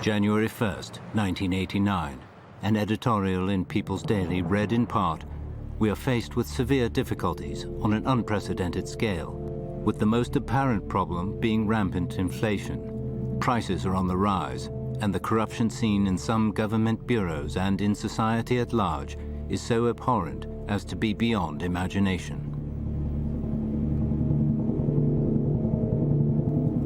January 1st, 1989. An editorial in People's Daily read in part, "We are faced with severe difficulties on an unprecedented scale, with the most apparent problem being rampant inflation. Prices are on the rise, and the corruption seen in some government bureaus and in society at large is so abhorrent as to be beyond imagination."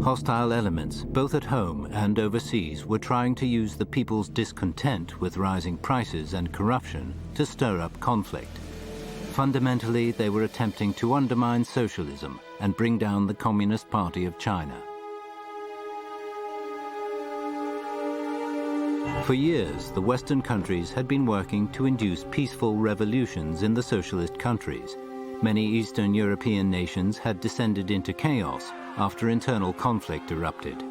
Hostile elements, both at home and overseas, were trying to use the people's discontent with rising prices and corruption to stir up conflict. Fundamentally, they were attempting to undermine socialism and bring down the Communist Party of China. For years, the Western countries had been working to induce peaceful revolutions in the socialist countries. Many Eastern European nations had descended into chaos after internal conflict erupted.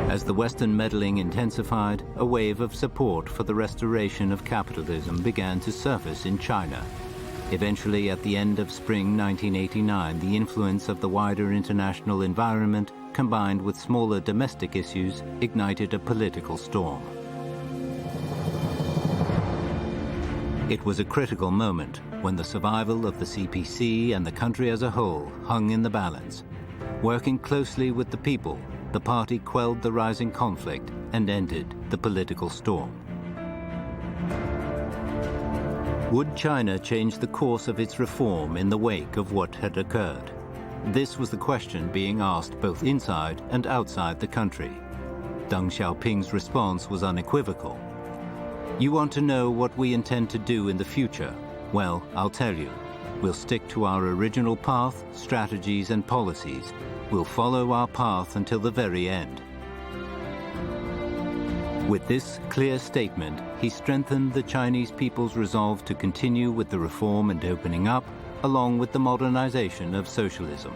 As the Western meddling intensified, a wave of support for the restoration of capitalism began to surface in China. Eventually, at the end of spring 1989, the influence of the wider international environment, combined with smaller domestic issues, ignited a political storm. It was a critical moment when the survival of the CPC and the country as a whole hung in the balance. Working closely with the people, the party quelled the rising conflict and ended the political storm. Would China change the course of its reform in the wake of what had occurred? This was the question being asked both inside and outside the country. Deng Xiaoping's response was unequivocal. "You want to know what we intend to do in the future? Well, I'll tell you. We'll stick to our original path, strategies, and policies. We'll follow our path until the very end." With this clear statement, he strengthened the Chinese people's resolve to continue with the reform and opening up, along with the modernization of socialism.